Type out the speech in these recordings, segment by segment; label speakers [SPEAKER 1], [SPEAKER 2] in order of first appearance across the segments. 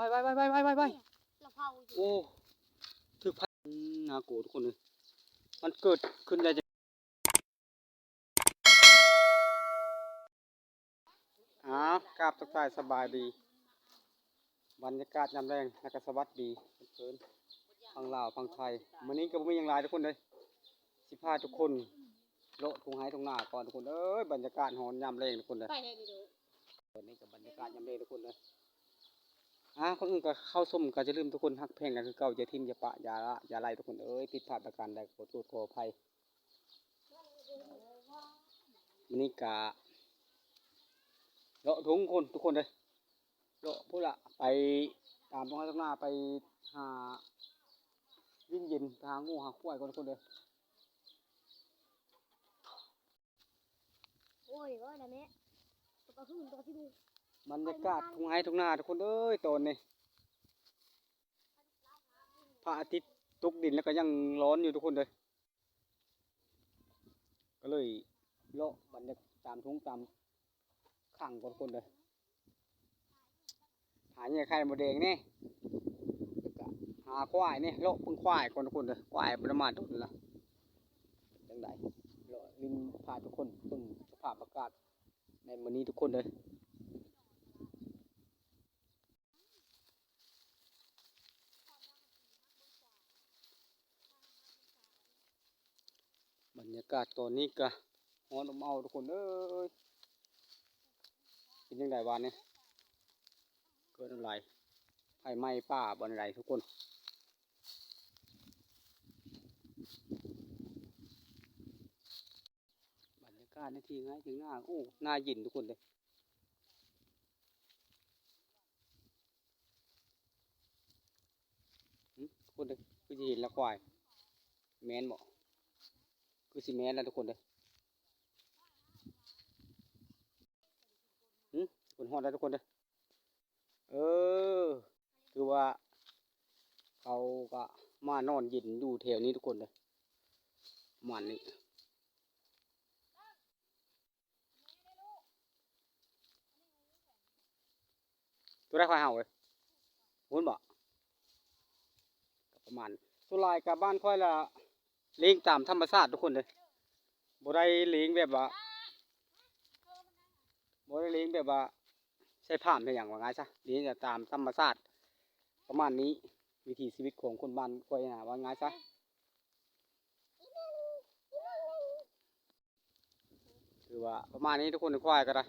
[SPEAKER 1] ไปโอ้ถึกพันนาโกทุกคนเลยมันเกิดขึ้นได้จะกราบทักทายสบายดีบรรยากาศยามแรงและก็สวัสดีเพิ่นฟังลาวฟังไทยมื้อนี้ก็บ่มีหยังหลายทุกคนเลยสิพาทุกคนเลาะทุ่งไร่ทุ่งนาก่อนทุกคนเอ้ยบรรยากาศหอนยามแรงทุกคนเลยตอนนี้ก็บรรยากาศยามแรงทุกคนเลยคนอื่นก็เข้าส้มก็จะลืมทุกคนฮักแพงกันคือเก่าอย่าทิ่มอย่าปะอย่าละอย่าไล่ทุกคนเอ้ยผิดพลาดประการใดขอโทษขออภัยมื้อนี้ก็เลาะทุ่งคนทุกคนเลยเลาะพุ่นละไปตามตรงนั้นตรงหน้าไปหาวิ่งเย็นหางูหาควายก่อนทุกคนเลย
[SPEAKER 2] โอ้ยว่าแต่แม่ตัวขึ้นตัวที่ดู
[SPEAKER 1] บรรยากาศทุ่งไร่ทุ่งนาทุกคนเอ้ยตอนนี้พระอาทิตย์ตกดินแล้วก็ยังร้อนอยู่ทุกคนเลยก็เลยเลาะบรรยากาศตามทุ่งตามข้างก่อนทุกคนเลยหาเนี่ยไข่หมดแดงนี่หาควายนี่เลาะพึ่งควายก่อนทุกคนเลยควายประมาณทุกคนละจังไดเลาะลิงพาทุกคนพึ่งสภาพอากาศในวันนี้ทุกคนเลยบรรยากาศตอนนี้ก็ร้อนอบอ้าวทุกคนเอ้ยเป็นยังไงวานเนี่ยเกิดอะไรไฟไหม้ป่าบนไรทุกคนบรรยากาศในที่ง่ายถึงหน้าโอ้หน้ายินทุกคนเลยทุกคนเลยคือจะเห็นละควายแมนบอกคือสิแมนแล้วทุกคนเลยคนหอดแล้วทุกคนเลยคือว่าเขาก็มานอนยินอยู่แถวนี้ทุกคนเลยมันนี่ตัวได้ควายเห่าเลยคุณบอกประมาณสุรายกับบ้านค่อยละเลี้ยงตามธรรมชาติทุกคนเลยบ่ได้เลี้ยงแบบว่าบ่ได้เลี้ยงแบบว่าใช้ผ่านเป็นอย่างว่าไงซะเลี้ยงตามธรรมชาติประมาณนี้วิถีชีวิตของคนบ้านค่อยนะว่าไงซะคือว่าประมาณนี้ทุกคนควายก็ได้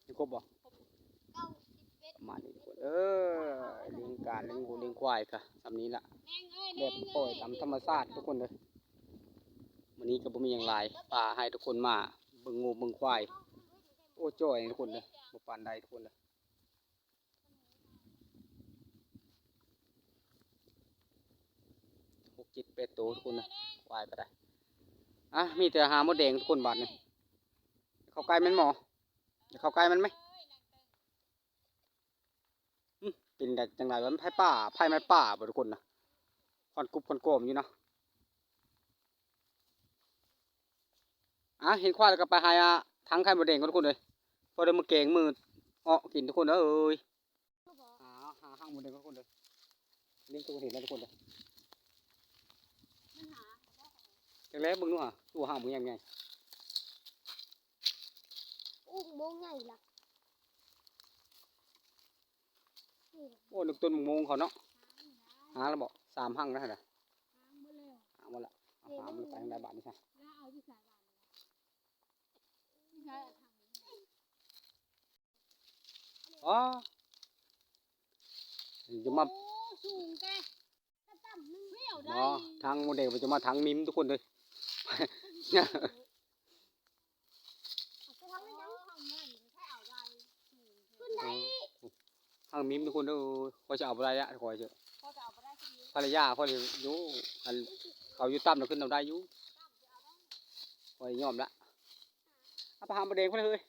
[SPEAKER 1] นี่ครบบ่ประมาณนี้ทุกคนเลี้ยงการเลี้ยงวัวเลี้ยงควายค่ะทำนี้ละแบบปล่อยตามธรรมชาติทุกคนเลยวันนี้ก็บ่มีอย่างไรป่าให้ทุกคนมาเบิ่งงูเบิ่งควายโอ้จ้อยทุกคนเลยบ่ปานใดทุกคนเลย6 7 8 ตัวทุกคนเลยควายก็ได้มีแต่หาหมดแดงทุกคนบาดนี่เข้าใกล้มันหมอจะเข้าใกล้มันไหมเป็นแต่จังไรวะไผ่ป่าไผ่ไม้ป่าบ่ทุกคนนะคอนกรุบคอนโกมอยู่เนาะเห็นควายแล้วก็ไปหาทั้งไข่หมดแดงทุกคนเลยพอได้มาเก่งมือกินทุกคนเอ้ยหาห้างหมดแดงทุกคนเลยเลี้ยงตัวเห็นแล้วทุกคนเลยจังแล้วมึงดูตัวห้างมึงยังไง
[SPEAKER 2] อุ้งโมงใหญ่ละ
[SPEAKER 1] โอ้นึกต้นมงเขาเนาะหาแล้วบอก3 หั่งนะฮะหาหมดละหามันไปทางใดบ้านนี่ใช่จะมาทางโมเดลจะมาทางมิมทุกคนเลยทางมิมทุกคนเขาจะเอาอะไรอะคอยเจอภรรยาเขาเลยอยู่เขาอยู่ต่ำเราขึ้นเราได้อยู่คอยยอมละไปหาโมเดลเขาเลย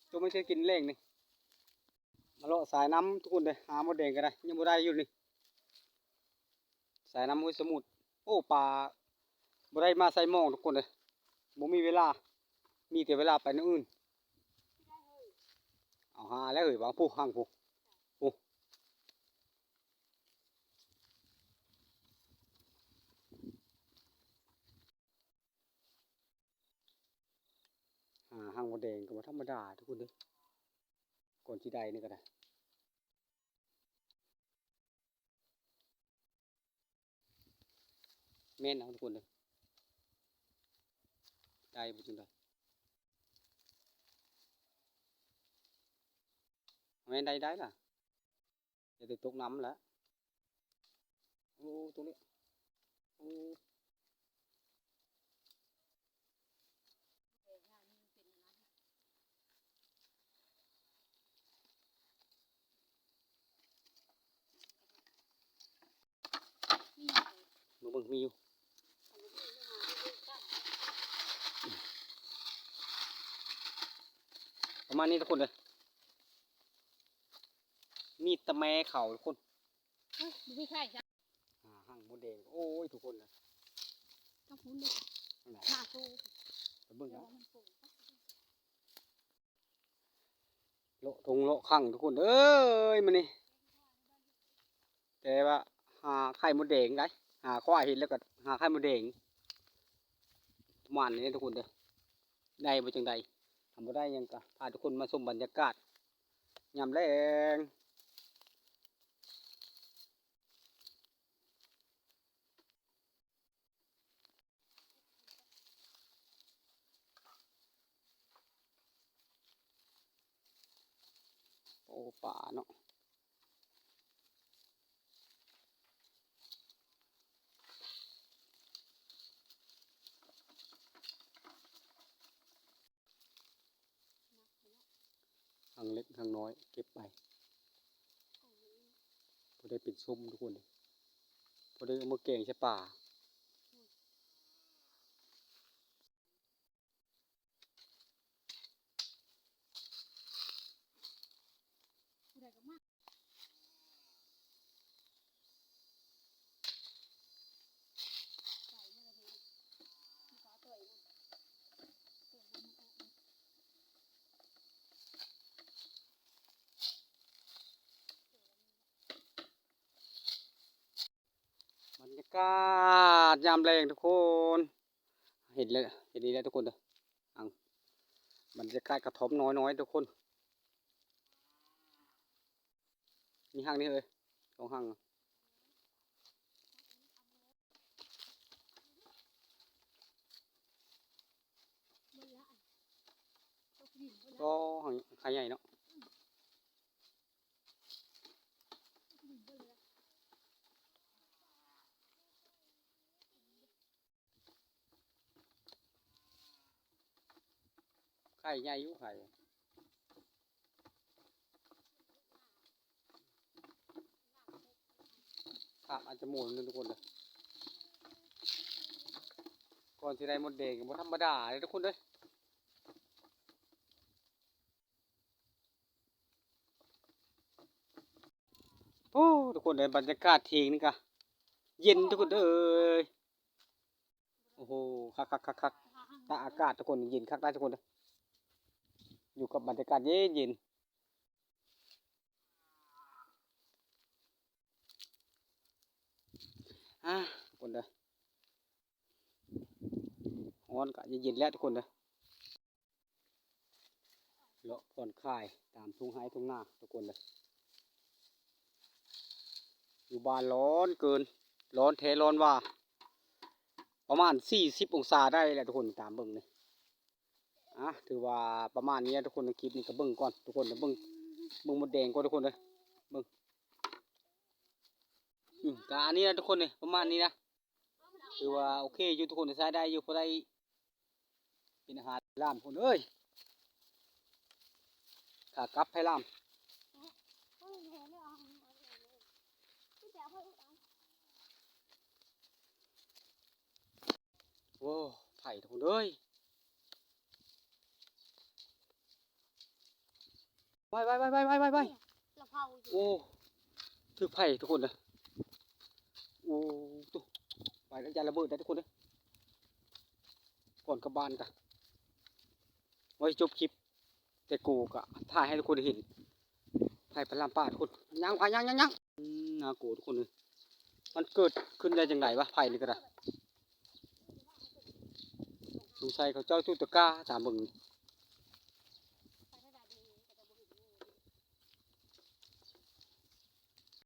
[SPEAKER 1] ตัวไม่ใช่กินเล่งนี่มาเลาะสายน้ำทุกคนเลยหาโมเดลกันได้ยังโมได้อยู่นี่สายน้ำห้วยสมุทรโอ้ปลาบ่ได้มาใส่หม้อทุกคนเลยบ่มีเวลามีแต่เวลาไปนั่นอื่น เอาหาแล้วเฮ้ยวางผู้ห้างผู้ผู้ห้างมดแดงก็บ่ธรรมดาทุกคนเด้อก่อนสิได้นี่ก็ได้แม่นเอาทุกคนเด้อได้บ่จังได๋แม่นได้ล่ะอย่าได้ตกน้ำแล้วโอ้ตรงนี้โอ้เบิ่งมีอยู่ประมาณนี้ทุกคนเด้อมีแตะแม่เขาทุกคน
[SPEAKER 2] เฮ้ยไม่ใช่จ้ะ
[SPEAKER 1] ห้างมดแดงโอ้ยทุกคนเลย
[SPEAKER 2] ต้องพูดเลย
[SPEAKER 1] นั่นแหละ
[SPEAKER 2] หน้าตู้
[SPEAKER 1] ไปเบิ่ง
[SPEAKER 2] เดี๋ยว
[SPEAKER 1] เอา
[SPEAKER 2] มันโป่ง
[SPEAKER 1] โละทงโละขังทุกคนเอ้ยมันนี่แต่ว่าหาไข่มดแดงได้หาควายเห็นแล้วก็หาไข่มดแดงประมาณนี้ทุกคนเด้อได้บ่จังใดทำบ่ได้หยังก็พาทุกคนมาชมบรรยากาศยามแลงโอ้ป่าเนาะทางเล็กทางน้อยเก็บไปพอได้เป็นส้มทุกคนพอได้เอามาแกงใส่ป่า
[SPEAKER 2] อะไรก็มากใส่ไม่ละทีมีขาตัวอีกนะตัวมันออกมา
[SPEAKER 1] บรรยากาศยามแรงทุกคนเห็นเลยเห็นดีแล้วทุกคนเด้ออังบรรยากาศกระท่อมน้อยๆทุกคนนี่ห้างนี้เลยสองห้าง
[SPEAKER 2] เมื่อละตัวผู้หญิงเมื่อละ
[SPEAKER 1] ก็ห้างขายใหญ่เนาะ
[SPEAKER 2] ผู้หญิงเมื่อละ
[SPEAKER 1] ขายใหญ่อยู่ขายครับอาจจะหมุนนึงทุกคนเลยก่อนที่ได้หมดแดงก็บ่ธรรมดาเลยทุกคนเลยโอ้ทุกคนเลยบรรยากาศเทียงนี่กะเย็นทุกคนเอ้ยโอ้โหคักถ้าอากาศทุกคนเย็นคักได้ทุกคนเลยอยู่กับบรรยากาศเย็นทุกคนเลยร้อนกะเย็นแล้วทุกคนเลยเลาะผ่อนคลายตามทุ่งไร่ทุ่งนาทุกคนเลยอยู่บ้านร้อนเกินร้อนแท้ร้อนว่าประมาณ40 องศาได้แหละทุกคนตามเบิ่งเลยถือว่าประมาณนี้ทุกคนในคลิปนี้ก็เบิ่งก่อนทุกคนนะเบิ่งมดแดงก่อนทุกคนเลยเบิ่งกอันนี้นะทุกคนเลยประมาณนี้นะถือว่าโอเคอยู่ทุกคนใช้ได้อยู่พอได้เป็นอาหารล่ามคนเอ้ยขากลับให้ล่าม
[SPEAKER 2] เฮ้ยแหไม่เอาพี่แจ๋วให้อุดเอา
[SPEAKER 1] โอ้ไผ่ทุกคนเอ้ยไป
[SPEAKER 2] เราเผาอยู่
[SPEAKER 1] โอ้ถือไผ่ทุกคนเลยโอ้ตุ๊ไปแล้วจะระเบิดได้ทุกคนเลยก่อนกลับบ้านกันไว้จบคลิป แต่กูก็ถ่ายให้ทุกคนได้เห็นไผ่พระรามป้าทุกคนยังไผ่ยังน่ากลัวทุกคนเลยมันเกิดขึ้นได้จังไงวะไผ่นี่ก็ได้สงสัยเขาเจ้าตู้ตะกร้าตามเบิ่ง